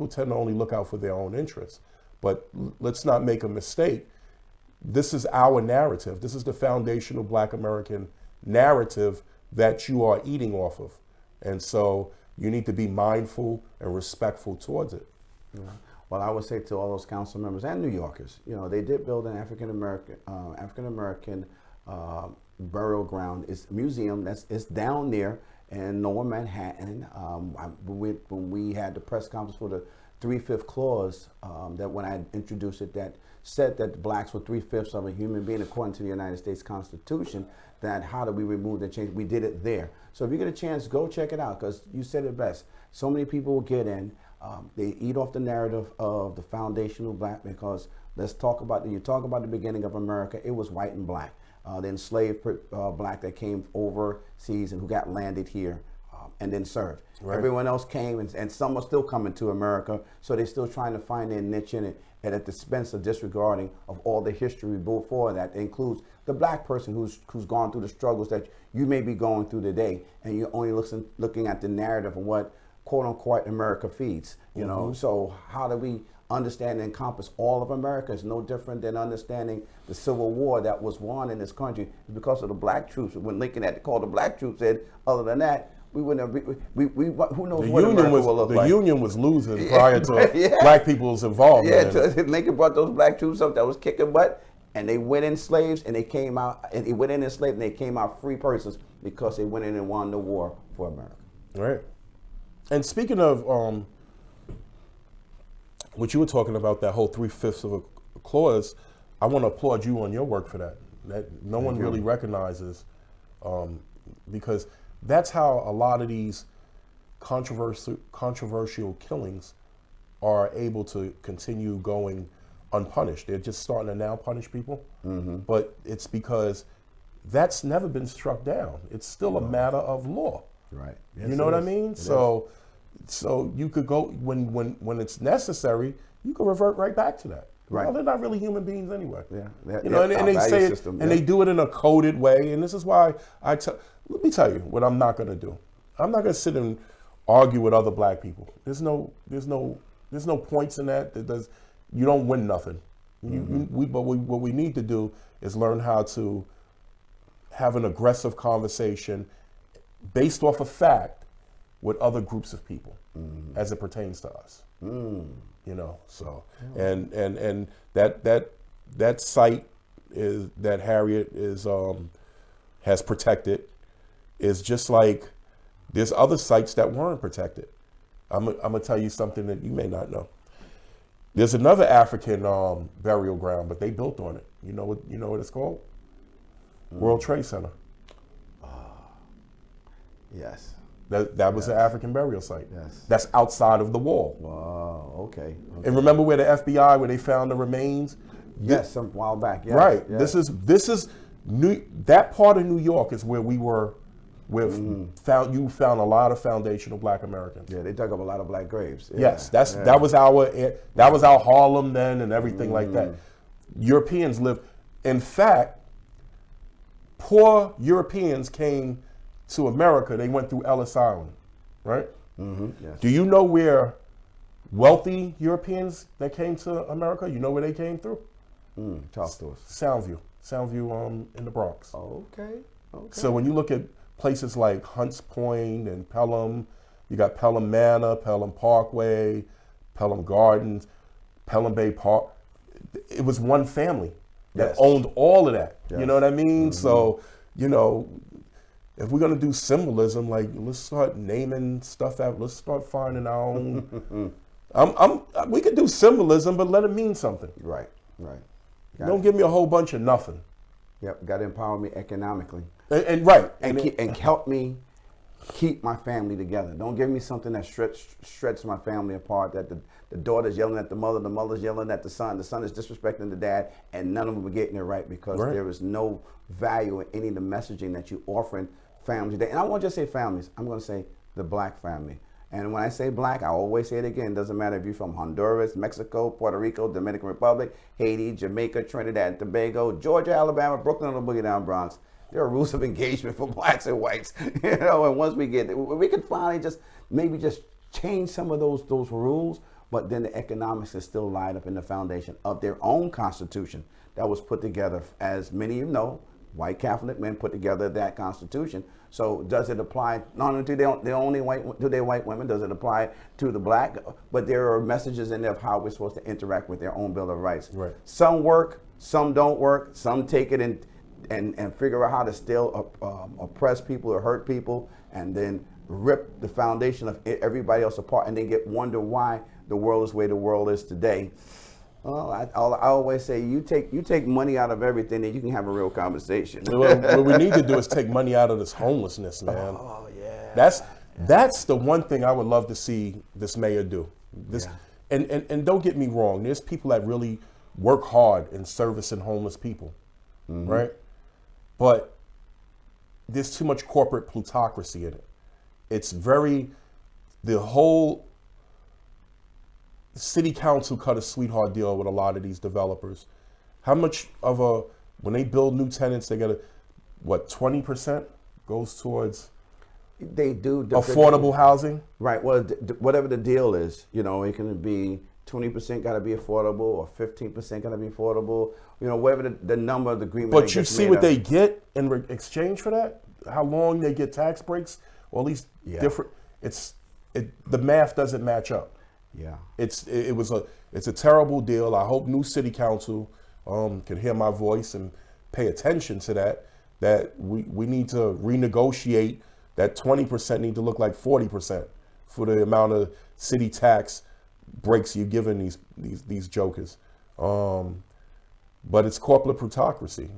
tend to only look out for their own interests. But let's not make a mistake. This is our narrative. This is the foundational Black American narrative that you are eating off of. And so you need to be mindful and respectful towards it. Well, I would say to all those council members and New Yorkers, they did build an African American burial ground. It's a museum it's down there in Lower Manhattan. When we had the press conference for the 3/5 clause, that when I introduced it, that said that the blacks were 3/5 of a human being according to the United States Constitution, that how do we remove the change? We did it there. So if you get a chance, go check it out, because you said it best. So many people will get in. They eat off the narrative of the foundational Black, because you talk about the beginning of America, it was white and black. The enslaved Black that came overseas and who got landed here and then served. Right. Everyone else came, and some are still coming to America, so they're still trying to find their niche in it, and at the expense of disregarding of all the history before that. It includes the Black person who's gone through the struggles that you may be going through today, and you're only looking at the narrative of what quote unquote America feeds. So how do we understand and encompass all of America? Is no different than understanding the Civil War that was won in this country because of the Black troops. When Lincoln had to call the Black troops in, other than that, we wouldn't have. Who knows what America will look like? The Union was losing prior to Black people's involvement. Yeah, Lincoln brought those Black troops up that was kicking butt, and they went in slaves, and they came out, and they went in enslaved, and they came out free persons because they went in and won the war for America. Right. And speaking of what you were talking about, that whole 3/5 of a clause, I want to applaud you on your work for that. That no one really recognizes, because that's how a lot of these controversial killings are able to continue going unpunished. They're just starting to now punish people, but it's because that's never been struck down. It's still a matter of law. Right. Yes, you know what I mean? So you could go when it's necessary, you can revert right back to that. Right. Well, they're not really human beings anyway. Yeah. And they say it, and they do it in a coded way. And this is why let me tell you what I'm not going to do. I'm not going to sit and argue with other Black people. There's no points in that. You don't win nothing. But what we need to do is learn how to have an aggressive conversation based off of fact with other groups of people as it pertains to us. So and that site is that Harriet has protected is just like there's other sites that weren't protected. I'm gonna tell you something that you may not know. There's another African burial ground, but they built on it. You know what it's called? World Trade Center. Yes. That was an African burial site. Yes. That's outside of the wall. Wow. Okay. And remember where the FBI, where they found the remains? Yes, some while back. Yes. Right. Yes. This is that part of New York is where we were you found a lot of foundational Black Americans. Yeah, they dug up a lot of black graves. Yeah. Yes, that was our Harlem then and everything like that. Europeans lived. In fact, poor Europeans came to America. They went through Ellis Island, right? Yes. Do you know where wealthy Europeans that came to America? You know where they came through? Talk to us. Soundview, in the Bronx. Okay. So when you look at places like Hunts Point and Pelham, you got Pelham Manor, Pelham Parkway, Pelham Gardens, Pelham Bay Park. It was one family that owned all of that. Yes. You know what I mean? So, if we're gonna do symbolism, like let's start naming stuff out. Let's start finding our own. We could do symbolism, but let it mean something. Right. Don't give me a whole bunch of nothing. Yep. Got to empower me economically. And help me keep my family together. Don't give me something that shreds my family apart. That the daughter's yelling at the mother's yelling at the son is disrespecting the dad, and none of them are getting it right because there is no value in any of the messaging that you're offering families today. And I won't just say families. I'm going to say the Black family. And when I say Black, I always say it again. It doesn't matter if you're from Honduras, Mexico, Puerto Rico, Dominican Republic, Haiti, Jamaica, Trinidad and Tobago, Georgia, Alabama, Brooklyn, or the Boogie Down Bronx. There are rules of engagement for Blacks and whites, and once we get, we can finally just change some of those rules, but then the economics is still lied up in the foundation of their own constitution that was put together, as many of you know, white Catholic men put together that constitution. So does it apply not only to their white women, does it apply to the Black, but there are messages in there of how we're supposed to interact with their own Bill of Rights. Right. Some work, some don't work, some take it and figure out how to still oppress people or hurt people, and then rip the foundation of everybody else apart, and then wonder why the world is the way the world is today. Well, I always say you take money out of everything, and you can have a real conversation. What we need to do is take money out of this homelessness, man. Oh yeah. That's the one thing I would love to see this mayor do. And don't get me wrong, there's people that really work hard in servicing homeless people, right? But there's too much corporate plutocracy in it. It's the whole city council cut a sweetheart deal with a lot of these developers. How much when they build new tenants, they get 20% goes towards they do affordable housing? Right. Well, whatever the deal is, it can be 20% got to be affordable, or 15% got to be affordable. Whatever the number of the agreement. But you see what they get in exchange for that? How long they get tax breaks? All these different. The math doesn't match up. Yeah. It's a terrible deal. I hope new city council can hear my voice and pay attention to that. That we need to renegotiate. That 20% need to look like 40% for the amount of city tax breaks you're giving these jokers. But it's corporate plutocracy.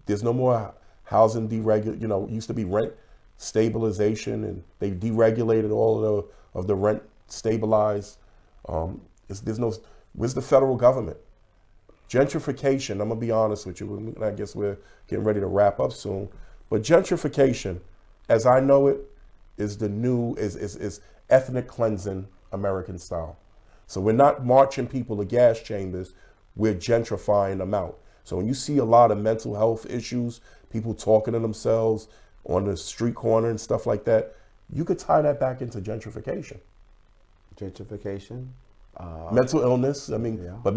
There's no more housing deregulation. It used to be rent stabilization, and they deregulated all of the rent stabilized. Where's the federal government? Gentrification, I'm gonna be honest with you, I guess we're getting ready to wrap up soon, but gentrification, as I know it, is the new, is ethnic cleansing American style. So we're not marching people to gas chambers, we're gentrifying them out. So when you see a lot of mental health issues, people talking to themselves on the street corner and stuff like that, you could tie that back into gentrification. Gentrification? Mental illness, but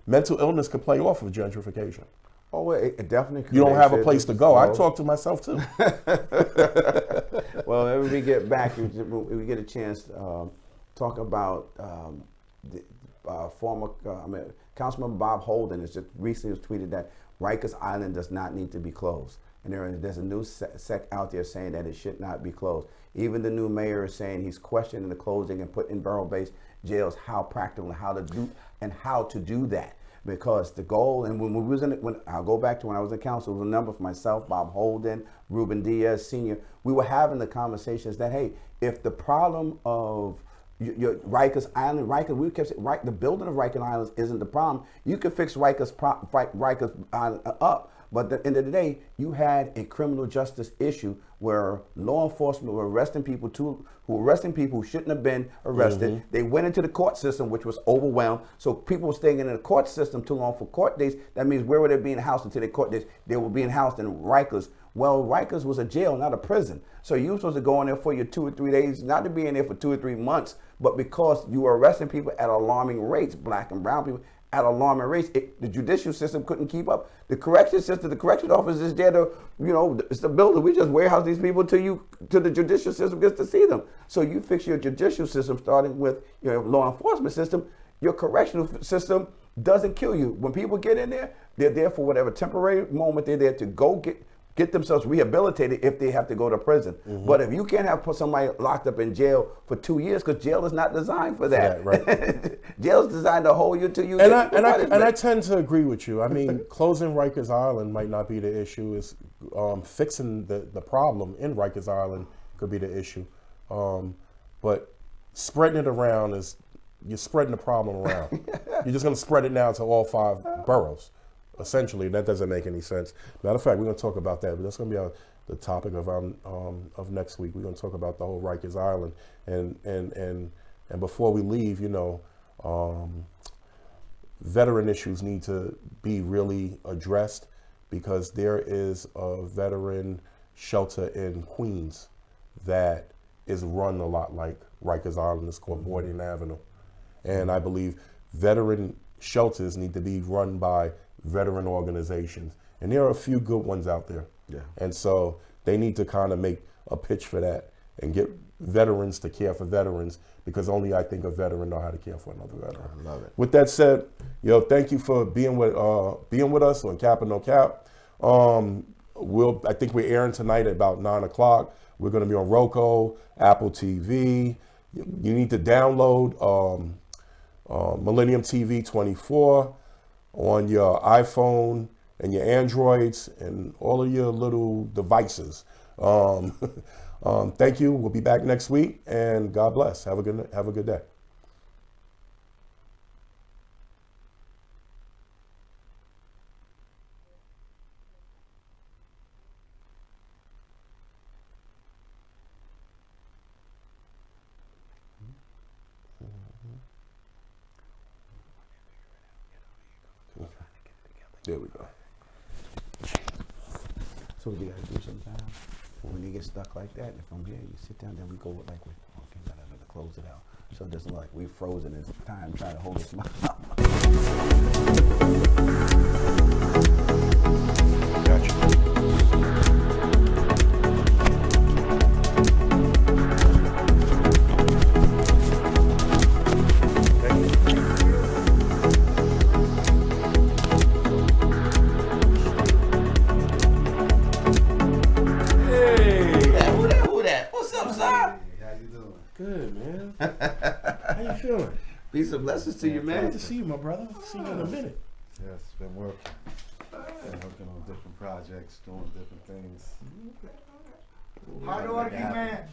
mental illness could play off of gentrification. Oh, well, it definitely could. You don't have a place to go. I talk to myself too. Well, when we get back, we get a chance to talk about former Councilmember Bob Holden has just recently tweeted that Rikers Island does not need to be closed. And there's a new sect out there saying that it should not be closed. Even the new mayor is saying he's questioning the closing and putting in borough-based jails, how practical and how to do that. Because the goal, and when I'll go back to when I was in council, it was a number for myself, Bob Holden, Ruben Diaz Sr. We were having the conversations that, hey, if the problem of your Rikers Island, we kept saying, the building of Rikers Islands isn't the problem. You can fix Rikers Island up, But at the end of the day, you had a criminal justice issue where law enforcement were arresting people who shouldn't have been arrested. They went into the court system, which was overwhelmed. So people were staying in the court system too long for court dates. That means where were they being housed until their court dates? They were being housed in Rikers. Well, Rikers was a jail, not a prison. So you were supposed to go in there for your 2 or 3 days, not to be in there for 2 or 3 months, but because you were arresting people at alarming rates, black and brown people, at alarming rates. The judicial system couldn't keep up. The correction system, the correction office is there to, it's the building. We just warehouse these people till the judicial system gets to see them. So you fix your judicial system, starting with your law enforcement system. Your correctional system doesn't kill you. When people get in there, they're there for whatever temporary moment they're there to go get themselves rehabilitated if they have to go to prison. But if you can't have somebody locked up in jail for 2 years, because jail is not designed for that. Right. Jail is designed to hold you till you and I tend to agree with you. I mean, closing Rikers Island might not be the issue. Is fixing the problem in Rikers Island could be the issue. But spreading it around you're spreading the problem around. You're just going to spread it now to all 5 boroughs. Essentially, that doesn't make any sense. Matter of fact, we're going to talk about that, but that's going to be the topic of next week. We're going to talk about the whole Rikers Island, and before we leave, veteran issues need to be really addressed, because there is a veteran shelter in Queens that is run a lot like Rikers Island. It's called Boarding Avenue, and I believe veteran shelters need to be run by veteran organizations, and there are a few good ones out there. And so they need to kind of make a pitch for that and get veterans to care for veterans, because only I think a veteran know how to care for another veteran. I love it. With that said, thank you for being with us on Cap and No Cap. I think we're airing tonight at about 9 o'clock. We're going to be on Roku, Apple TV. You need to download Millennium TV 24 on your iPhone and your Androids and all of your little devices. Thank you. We'll be back next week, and God bless. Have a good day. There we go. So what you gotta do sometimes, when you get stuck like that, if I'm here, you sit down, then we go with okay, gotta close it out. So it doesn't look like we've frozen in time trying to hold a smile. Good, man. How you feeling? Peace and blessings to you, man. Glad to see you, my brother. See you in a minute. Yes, been working. Been working on different projects, doing different things. Hard working man.